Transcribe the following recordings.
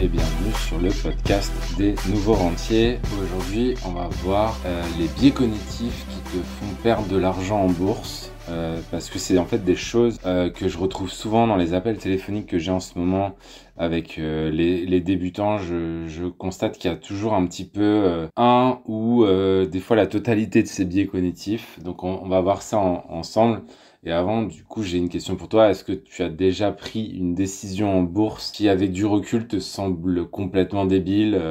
et bienvenue sur le podcast des nouveaux rentiers. Aujourd'hui, on va voir les biais cognitifs qui te font perdre de l'argent en bourse. Parce que c'est en fait des choses que je retrouve souvent dans les appels téléphoniques que j'ai en ce moment avec les débutants. Je constate qu'il y a toujours un petit peu un ou des fois la totalité de ces biais cognitifs. Donc on va voir ça ensemble. Et avant, du coup, j'ai une question pour toi. Est-ce que tu as déjà pris une décision en bourse qui, avec du recul, te semble complètement débile?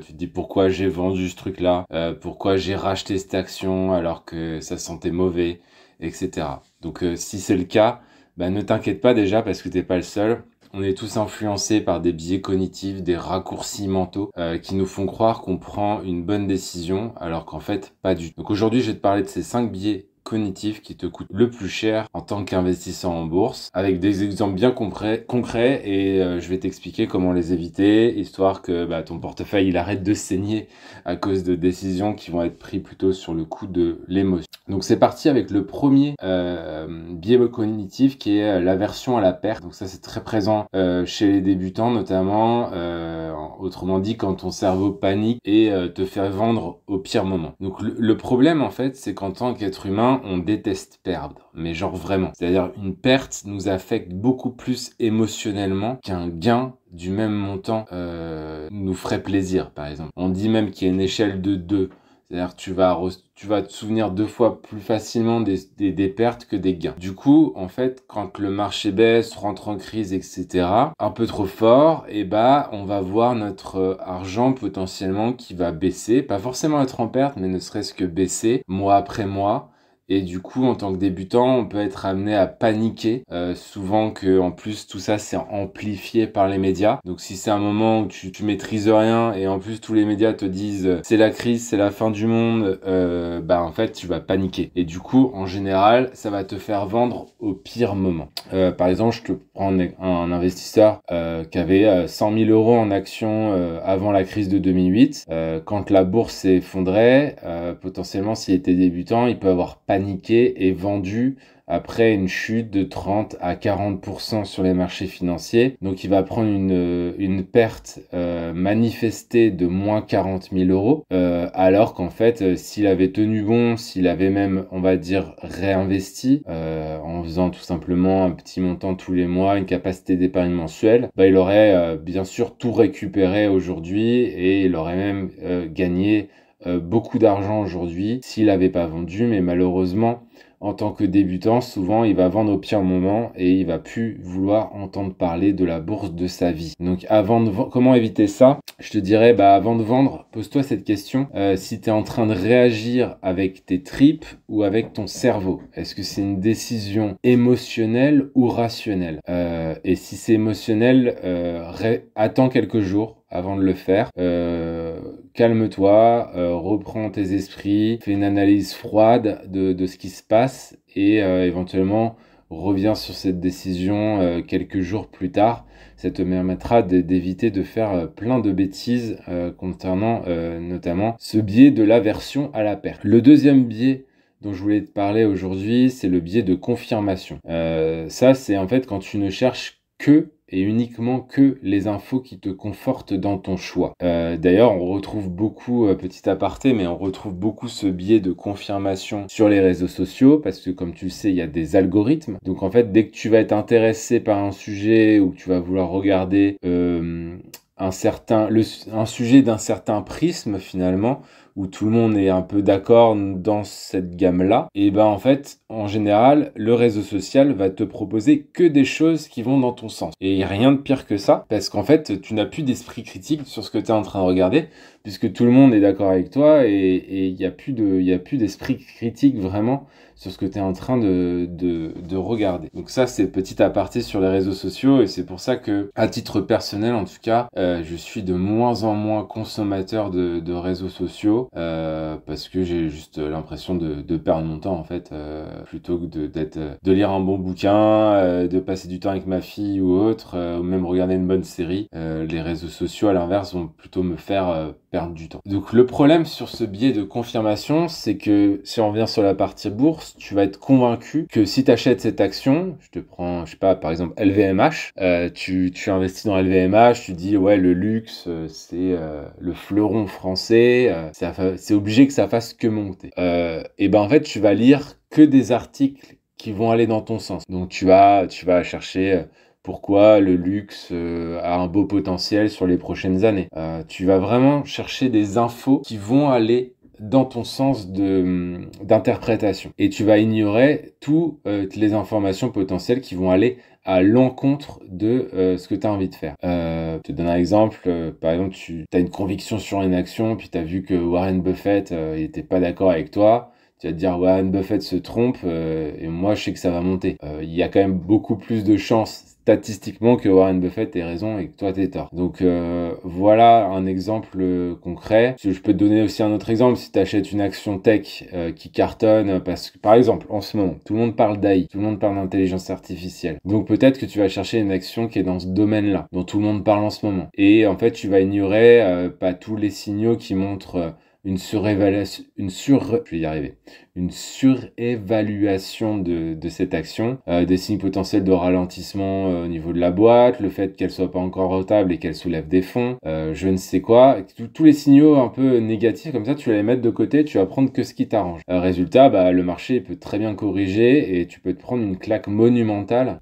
Tu te dis pourquoi j'ai vendu ce truc-là, pourquoi j'ai racheté cette action alors que ça sentait mauvais, etc. Donc, si c'est le cas, ne t'inquiète pas déjà parce que t'es pas le seul. On est tous influencés par des biais cognitifs, des raccourcis mentaux qui nous font croire qu'on prend une bonne décision alors qu'en fait, pas du tout. Donc aujourd'hui, je vais te parler de ces 5 biais cognitifs qui te coûtent le plus cher en tant qu'investisseur en bourse, avec des exemples bien concrets et je vais t'expliquer comment les éviter, histoire que ton portefeuille il arrête de saigner à cause de décisions qui vont être prises plutôt sur le coup de l'émotion. Donc c'est parti avec le premier biais cognitif qui est l'aversion à la perte. Donc ça c'est très présent chez les débutants notamment, autrement dit quand ton cerveau panique et te fait vendre au pire moment. Donc le problème en fait c'est qu'en tant qu'être humain on déteste perdre, mais genre vraiment. C'est-à-dire une perte nous affecte beaucoup plus émotionnellement qu'un gain du même montant nous ferait plaisir par exemple. On dit même qu'il y a une échelle de 2. C'est-à-dire que tu vas te souvenir 2 fois plus facilement des pertes que des gains. Du coup, en fait, quand le marché baisse, rentre en crise, etc., un peu trop fort, on va voir notre argent potentiellement qui va baisser. Pas forcément être en perte, mais ne serait-ce que baisser mois après mois. Et du coup, en tant que débutant, on peut être amené à paniquer. Souvent que, en plus, tout ça, c'est amplifié par les médias. Donc, si c'est un moment où tu maîtrises rien et en plus, tous les médias te disent c'est la crise, c'est la fin du monde, en fait, tu vas paniquer. Et du coup, en général, ça va te faire vendre au pire moment. Par exemple, je te prends un investisseur qui avait 100 000 euros en actions avant la crise de 2008. Quand la bourse s'effondrait, potentiellement, s'il était débutant, il peut avoir paniqué et vendu après une chute de 30 à 40% sur les marchés financiers. Donc il va prendre une perte manifestée de moins 40 000 euros, alors qu'en fait s'il avait tenu bon, s'il avait même on va dire réinvesti en faisant tout simplement un petit montant tous les mois, une capacité d'épargne mensuelle, il aurait bien sûr tout récupéré aujourd'hui et il aurait même gagné beaucoup d'argent aujourd'hui s'il n'avait pas vendu, mais malheureusement en tant que débutant, souvent il va vendre au pire moment et il va plus vouloir entendre parler de la bourse de sa vie. Donc comment éviter ça? Je te dirais avant de vendre, pose-toi cette question, si tu es en train de réagir avec tes tripes ou avec ton cerveau. Est-ce que c'est une décision émotionnelle ou rationnelle? Et si c'est émotionnel, attends quelques jours avant de le faire. Calme-toi, reprends tes esprits, fais une analyse froide de ce qui se passe et éventuellement reviens sur cette décision quelques jours plus tard. Ça te permettra d'éviter de faire plein de bêtises concernant notamment ce biais de l'aversion à la perte. Le deuxième biais dont je voulais te parler aujourd'hui, c'est le biais de confirmation. Ça, c'est en fait quand tu ne cherches que et uniquement que les infos qui te confortent dans ton choix. D'ailleurs, on retrouve beaucoup, petit aparté, mais on retrouve beaucoup ce biais de confirmation sur les réseaux sociaux parce que comme tu le sais, il y a des algorithmes. Donc en fait, dès que tu vas être intéressé par un sujet ou que tu vas vouloir regarder un sujet d'un certain prisme finalement, où tout le monde est un peu d'accord dans cette gamme-là, et en fait, en général, le réseau social va te proposer que des choses qui vont dans ton sens. Et il n'y a rien de pire que ça, parce qu'en fait, tu n'as plus d'esprit critique sur ce que tu es en train de regarder, puisque tout le monde est d'accord avec toi, et il n'y a plus d'esprit critique vraiment sur ce que tu es en train de regarder. Donc ça, c'est petit aparté sur les réseaux sociaux, et c'est pour ça que, à titre personnel en tout cas, je suis de moins en moins consommateur de réseaux sociaux. crypto parce que j'ai juste l'impression de perdre mon temps en fait, plutôt que de lire un bon bouquin, de passer du temps avec ma fille ou autre, ou même regarder une bonne série. Les réseaux sociaux à l'inverse vont plutôt me faire perdre du temps. Donc le problème sur ce biais de confirmation, c'est que si on revient sur la partie bourse, tu vas être convaincu que si tu achètes cette action, je te prends, je sais pas, par exemple LVMH, tu investis dans LVMH, tu dis ouais le luxe c'est le fleuron français, c'est obligé que ça fasse que monter. Et ben en fait tu vas lire que des articles qui vont aller dans ton sens. Donc tu vas chercher pourquoi le luxe a un beau potentiel sur les prochaines années. Tu vas vraiment chercher des infos qui vont aller dans ton sens d'interprétation. Et tu vas ignorer toutes les informations potentielles qui vont aller à l'encontre de ce que tu as envie de faire. Je te donne un exemple. Par exemple, tu as une conviction sur une action, puis tu as vu que Warren Buffett il était pas d'accord avec toi. Tu vas te dire Warren Buffett se trompe et moi je sais que ça va monter. Il y a quand même beaucoup plus de chances statistiquement que Warren Buffett ait raison et que toi t'aies tort. Donc voilà un exemple concret. Je peux te donner aussi un autre exemple. Si tu achètes une action tech qui cartonne, parce que par exemple en ce moment tout le monde parle d'AI, tout le monde parle d'intelligence artificielle. Donc peut-être que tu vas chercher une action qui est dans ce domaine-là, dont tout le monde parle en ce moment. Et en fait tu vas ignorer pas tous les signaux qui montrent une surévaluation de cette action, des signes potentiels de ralentissement au niveau de la boîte, le fait qu'elle soit pas encore rentable et qu'elle soulève des fonds, je ne sais quoi, tous les signaux un peu négatifs comme ça, tu vas les mettre de côté, tu vas prendre que ce qui t'arrange. Résultat, le marché peut très bien corriger et tu peux te prendre une claque monumentale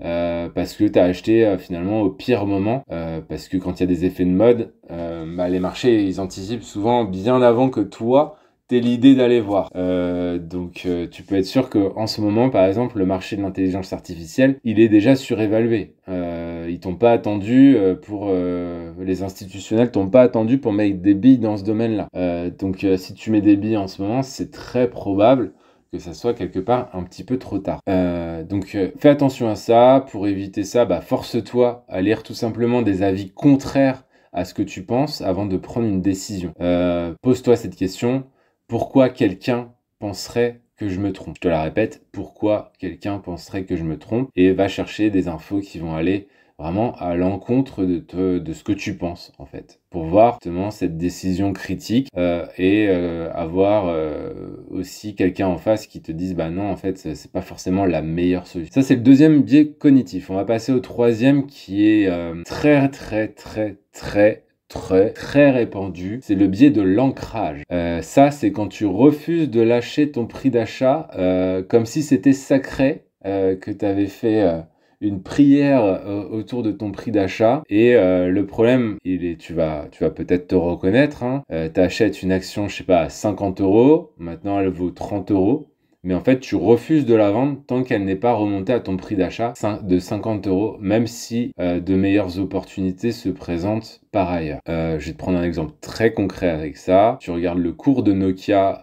parce que tu as acheté finalement au pire moment, parce que quand il y a des effets de mode, les marchés ils anticipent souvent bien avant que toi t'aies l'idée d'aller voir. Donc tu peux être sûr qu'en ce moment, par exemple, le marché de l'intelligence artificielle, il est déjà surévalué. Ils t'ont pas attendu les institutionnels t'ont pas attendu pour mettre des billes dans ce domaine-là. Donc si tu mets des billes en ce moment, c'est très probable que ça soit quelque part un petit peu trop tard. Donc fais attention à ça. Pour éviter ça, force-toi à lire tout simplement des avis contraires à ce que tu penses avant de prendre une décision. Pose-toi cette question. Pourquoi quelqu'un penserait que je me trompe? Je te la répète, pourquoi quelqu'un penserait que je me trompe? Et va chercher des infos qui vont aller vraiment à l'encontre de ce que tu penses, en fait, pour voir justement cette décision critique et avoir aussi quelqu'un en face qui te dise non, en fait, c'est pas forcément la meilleure solution. Ça, c'est le deuxième biais cognitif. On va passer au troisième qui est très répandu, c'est le biais de l'ancrage. Ça, c'est quand tu refuses de lâcher ton prix d'achat comme si c'était sacré, que tu avais fait une prière autour de ton prix d'achat. Et le problème, tu vas peut-être te reconnaître, tu achètes une action, je sais pas, à 50 €, maintenant elle vaut 30 €. Mais en fait, tu refuses de la vendre tant qu'elle n'est pas remontée à ton prix d'achat de 50 €, même si de meilleures opportunités se présentent par ailleurs. Je vais te prendre un exemple très concret avec ça. Tu regardes le cours de Nokia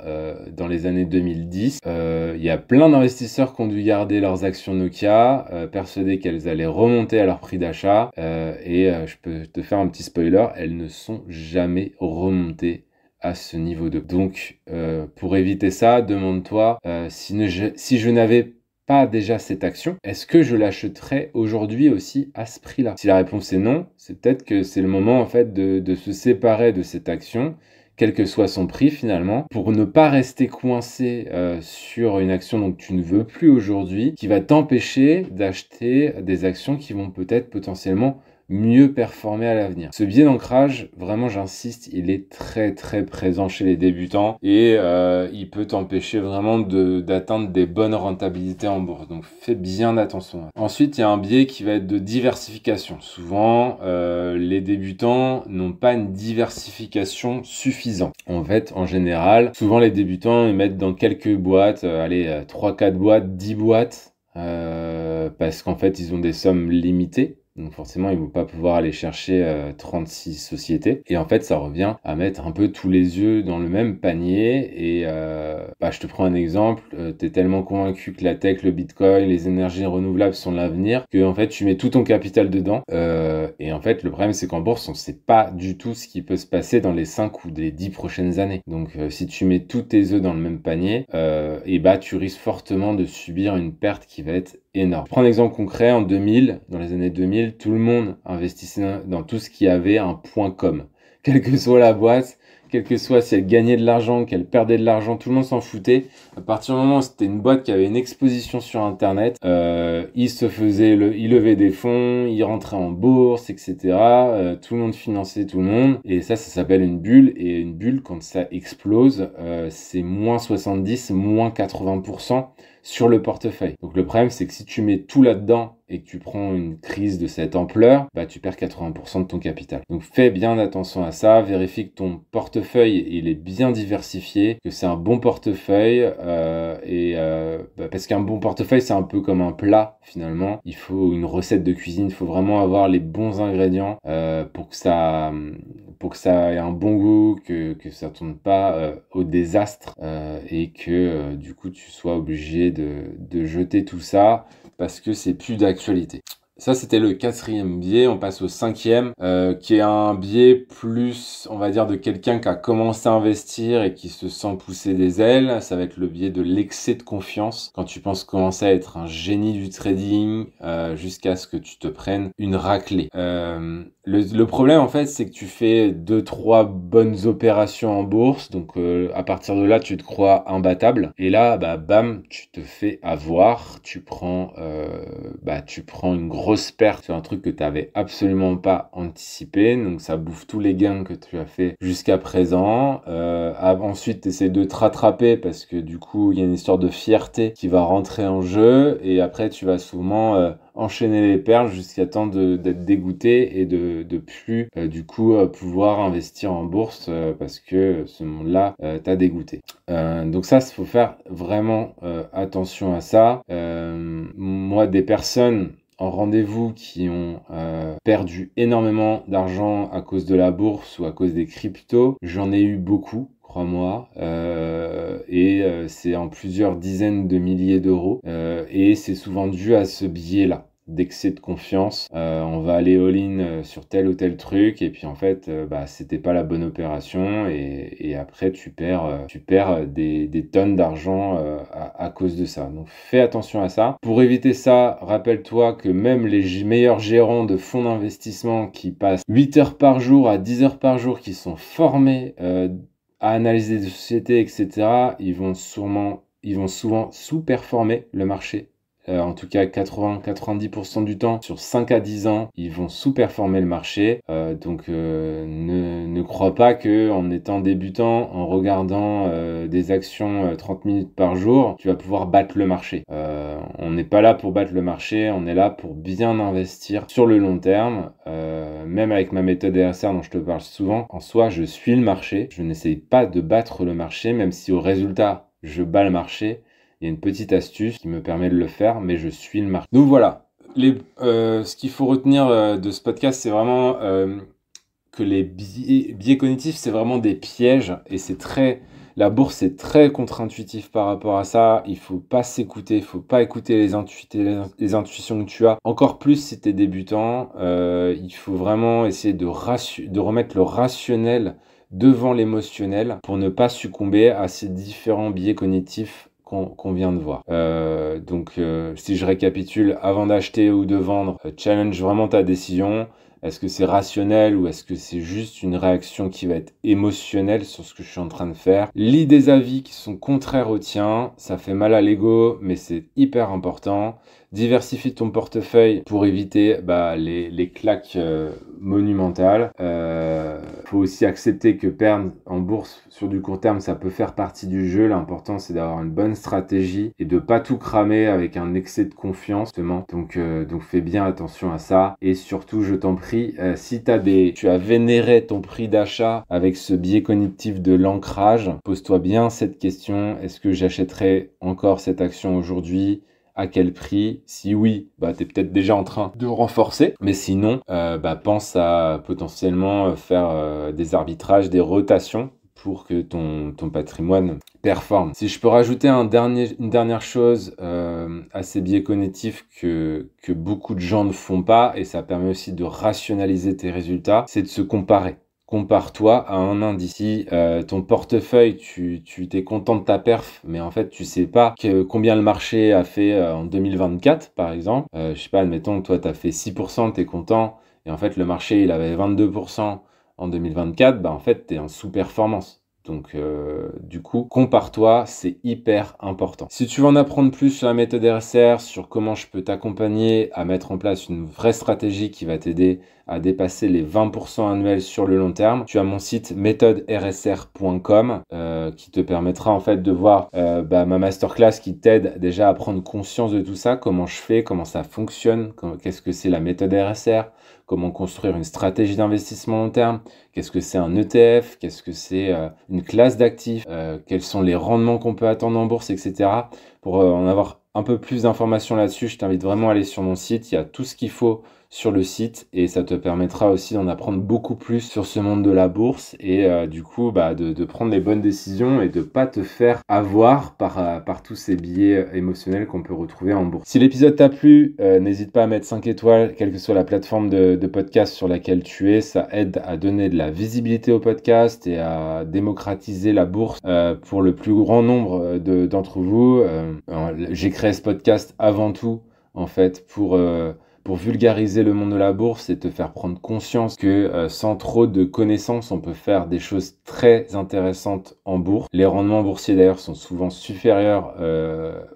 dans les années 2010. Il y a plein d'investisseurs qui ont dû garder leurs actions Nokia, persuadés qu'elles allaient remonter à leur prix d'achat. Et je peux te faire un petit spoiler, elles ne sont jamais remontées à ce niveau 2. Donc, pour éviter ça, demande-toi si je n'avais pas déjà cette action, est-ce que je l'achèterais aujourd'hui aussi à ce prix-là? Si la réponse est non, c'est peut-être que c'est le moment en fait de se séparer de cette action, quel que soit son prix finalement, pour ne pas rester coincé sur une action dont tu ne veux plus aujourd'hui, qui va t'empêcher d'acheter des actions qui vont peut-être potentiellement mieux performer à l'avenir. Ce biais d'ancrage, vraiment j'insiste, il est très présent chez les débutants et il peut t'empêcher vraiment d'atteindre des bonnes rentabilités en bourse. Donc fais bien attention. Ensuite, il y a un biais qui va être de diversification. Souvent, les débutants n'ont pas une diversification suffisante. En fait, en général, souvent les débutants ils mettent dans quelques boîtes, 3-4 boîtes, 10 boîtes, parce qu'en fait ils ont des sommes limitées. Donc forcément, ils vont pas pouvoir aller chercher 36 sociétés. Et en fait, ça revient à mettre un peu tous les œufs dans le même panier. Et je te prends un exemple. Tu es tellement convaincu que la tech, le Bitcoin, les énergies renouvelables sont l'avenir que en fait, tu mets tout ton capital dedans. Et en fait, le problème, c'est qu'en bourse, on sait pas du tout ce qui peut se passer dans les 5 ou les 10 prochaines années. Donc, si tu mets tous tes œufs dans le même panier, tu risques fortement de subir une perte qui va être énorme. Je prends un exemple concret, dans les années 2000, tout le monde investissait dans tout ce qui avait un .com. Quelle que soit la boîte, quel que soit si elle gagnait de l'argent, qu'elle perdait de l'argent, tout le monde s'en foutait. À partir du moment où c'était une boîte qui avait une exposition sur Internet, il levait des fonds, il rentrait en bourse, etc. Tout le monde finançait tout le monde. Et ça s'appelle une bulle. Et une bulle, quand ça explose, c'est moins 70, moins 80% sur le portefeuille. Donc le problème, c'est que si tu mets tout là-dedans et que tu prends une crise de cette ampleur, tu perds 80% de ton capital. Donc fais bien attention à ça, vérifie que ton portefeuille il est bien diversifié, que c'est un bon portefeuille, parce qu'un bon portefeuille c'est un peu comme un plat finalement. Il faut une recette de cuisine, il faut vraiment avoir les bons ingrédients pour que ça ait un bon goût, que ça tourne pas au désastre et que du coup tu sois obligé de jeter tout ça parce que c'est plus d'actualité. Ça, c'était le 4e biais. On passe au 5e, qui est un biais plus, on va dire, de quelqu'un qui a commencé à investir et qui se sent pousser des ailes. Ça va être le biais de l'excès de confiance. Quand tu penses commencer à être un génie du trading, jusqu'à ce que tu te prennes une raclée. Le problème, en fait, c'est que tu fais 2-3 bonnes opérations en bourse. Donc, à partir de là, tu te crois imbattable. Et là, bam, tu te fais avoir. Tu prends une grosse perte sur un truc que tu n'avais absolument pas anticipé. Donc, ça bouffe tous les gains que tu as fait jusqu'à présent. Ensuite, tu essaies de te rattraper parce que du coup, il y a une histoire de fierté qui va rentrer en jeu. Et après, tu vas souvent enchaîner les perles jusqu'à temps d'être dégoûté et de plus pouvoir investir en bourse parce que ce monde-là t'a dégoûté. Donc ça, il faut faire vraiment attention à ça. Moi, des personnes en rendez-vous qui ont perdu énormément d'argent à cause de la bourse ou à cause des cryptos, j'en ai eu beaucoup. Crois-moi, c'est en plusieurs dizaines de milliers d'euros et c'est souvent dû à ce biais-là d'excès de confiance. On va aller all-in sur tel ou tel truc et puis en fait c'était pas la bonne opération et après tu perds des tonnes d'argent à cause de ça. Donc fais attention à ça. Pour éviter ça, rappelle-toi que même les meilleurs gérants de fonds d'investissement qui passent 8 heures par jour à 10 heures par jour, qui sont formés à analyser des sociétés, etc., ils vont souvent sous-performer le marché. En tout cas, 80-90% du temps, sur 5 à 10 ans, ils vont sous-performer le marché. Donc, ne crois pas qu'en étant débutant, en regardant des actions 30 minutes par jour, tu vas pouvoir battre le marché. On n'est pas là pour battre le marché, on est là pour bien investir sur le long terme. Même avec ma méthode RSR dont je te parle souvent, en soi, je suis le marché. Je n'essaye pas de battre le marché, même si au résultat, je bats le marché. Il y a une petite astuce qui me permet de le faire, mais je suis le marché. Donc voilà, ce qu'il faut retenir de ce podcast, c'est vraiment que les biais cognitifs, c'est vraiment des pièges et la bourse est très contre-intuitif par rapport à ça. Il faut pas s'écouter, il faut pas écouter les intuitions que tu as. Encore plus si tu es débutant, il faut vraiment essayer de remettre le rationnel devant l'émotionnel pour ne pas succomber à ces différents biais cognitifs qu'on vient de voir. Si je récapitule, avant d'acheter ou de vendre, challenge vraiment ta décision. Est-ce que c'est rationnel ou est-ce que c'est juste une réaction qui va être émotionnelle sur ce que je suis en train de faire? Lis des avis qui sont contraires au tien, ça fait mal à l'ego, mais c'est hyper important. Diversifie ton portefeuille pour éviter les claques monumentales. Faut aussi accepter que perdre en bourse sur du court terme, ça peut faire partie du jeu. L'important, c'est d'avoir une bonne stratégie et de pas tout cramer avec un excès de confiance, justement. Donc fais bien attention à ça. Et surtout, je t'en prie, si tu as vénéré ton prix d'achat avec ce biais cognitif de l'ancrage, pose-toi bien cette question. Est-ce que j'achèterai encore cette action aujourd'hui à quel prix? Si oui, tu es peut-être déjà en train de renforcer. Mais sinon, pense à potentiellement faire des arbitrages, des rotations pour que ton patrimoine performe. Si je peux rajouter une dernière chose à ces biais cognitifs que beaucoup de gens ne font pas, et ça permet aussi de rationaliser tes résultats, c'est de se comparer. Compare-toi à un indice. Si ton portefeuille, tu t'es content de ta perf, mais en fait, tu sais pas combien le marché a fait en 2024, par exemple. Je sais pas, admettons, toi, tu as fait 6%, tu es content, et en fait, le marché, il avait 22% en 2024, en fait, tu es en sous-performance. Donc, du coup, compare-toi, c'est hyper important. Si tu veux en apprendre plus sur la méthode RSR, sur comment je peux t'accompagner à mettre en place une vraie stratégie qui va t'aider à dépasser les 20% annuels sur le long terme, tu as mon site méthodersr.com qui te permettra en fait de voir ma masterclass qui t'aide déjà à prendre conscience de tout ça, comment je fais, comment ça fonctionne, qu'est-ce que c'est la méthode RSR, comment construire une stratégie d'investissement long terme, qu'est-ce que c'est un ETF, qu'est-ce que c'est une classe d'actifs, quels sont les rendements qu'on peut attendre en bourse, etc. Pour en avoir un peu plus d'informations là-dessus, je t'invite vraiment à aller sur mon site. Il y a tout ce qu'il faut sur le site et ça te permettra aussi d'en apprendre beaucoup plus sur ce monde de la bourse et du coup de prendre les bonnes décisions et de pas te faire avoir par tous ces biais émotionnels qu'on peut retrouver en bourse. Si l'épisode t'a plu, n'hésite pas à mettre 5 étoiles, quelle que soit la plateforme de podcast sur laquelle tu es. Ça aide à donner de la visibilité au podcast et à démocratiser la bourse pour le plus grand nombre d'entre vous. J'ai créé ce podcast avant tout en fait pour vulgariser le monde de la bourse et te faire prendre conscience que sans trop de connaissances, on peut faire des choses très intéressantes en bourse. Les rendements boursiers d'ailleurs sont souvent supérieurs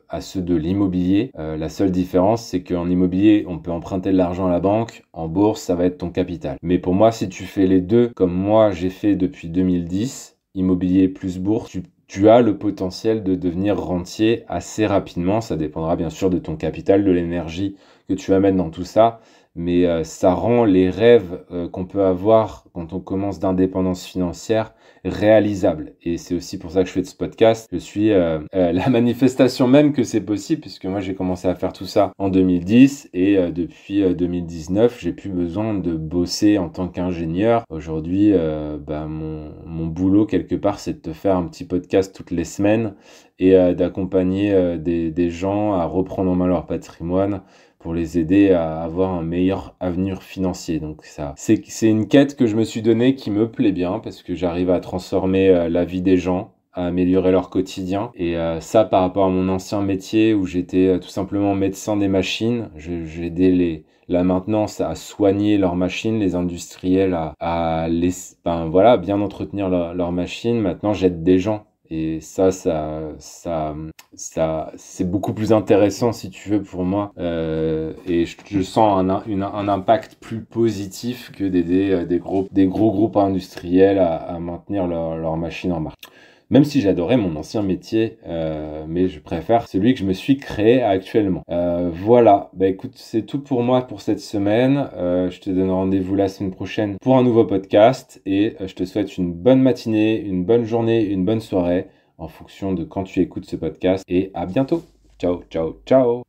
à ceux de l'immobilier. La seule différence, c'est qu'en immobilier, on peut emprunter de l'argent à la banque. En bourse, ça va être ton capital. Mais pour moi, si tu fais les deux, comme moi j'ai fait depuis 2010, immobilier plus bourse, tu as le potentiel de devenir rentier assez rapidement. Ça dépendra bien sûr de ton capital, de l'énergie que tu vas mettre dans tout ça. Mais ça rend les rêves qu'on peut avoir quand on commence d'indépendance financière réalisables. Et c'est aussi pour ça que je fais de ce podcast. Je suis la manifestation même que c'est possible, puisque moi j'ai commencé à faire tout ça en 2010 et depuis 2019, j'ai plus besoin de bosser en tant qu'ingénieur. Aujourd'hui, mon boulot quelque part, c'est de te faire un petit podcast toutes les semaines et d'accompagner des gens à reprendre en main leur patrimoine pour les aider à avoir un meilleur avenir financier. Donc ça, c'est une quête que je me suis donnée qui me plaît bien parce que j'arrive à transformer la vie des gens, à améliorer leur quotidien. Et ça, par rapport à mon ancien métier où j'étais tout simplement médecin des machines, j'aidais la maintenance à soigner leurs machines, les industriels à bien entretenir leurs machines. Maintenant, j'aide des gens. Et ça c'est beaucoup plus intéressant si tu veux pour moi. Et je sens un impact plus positif que d'aider des gros groupes industriels à maintenir leur machine en marche. Même si j'adorais mon ancien métier, mais je préfère celui que je me suis créé actuellement. Voilà, écoute, c'est tout pour moi pour cette semaine. Je te donne rendez-vous la semaine prochaine pour un nouveau podcast et je te souhaite une bonne matinée, une bonne journée, une bonne soirée en fonction de quand tu écoutes ce podcast et à bientôt. Ciao, ciao, ciao.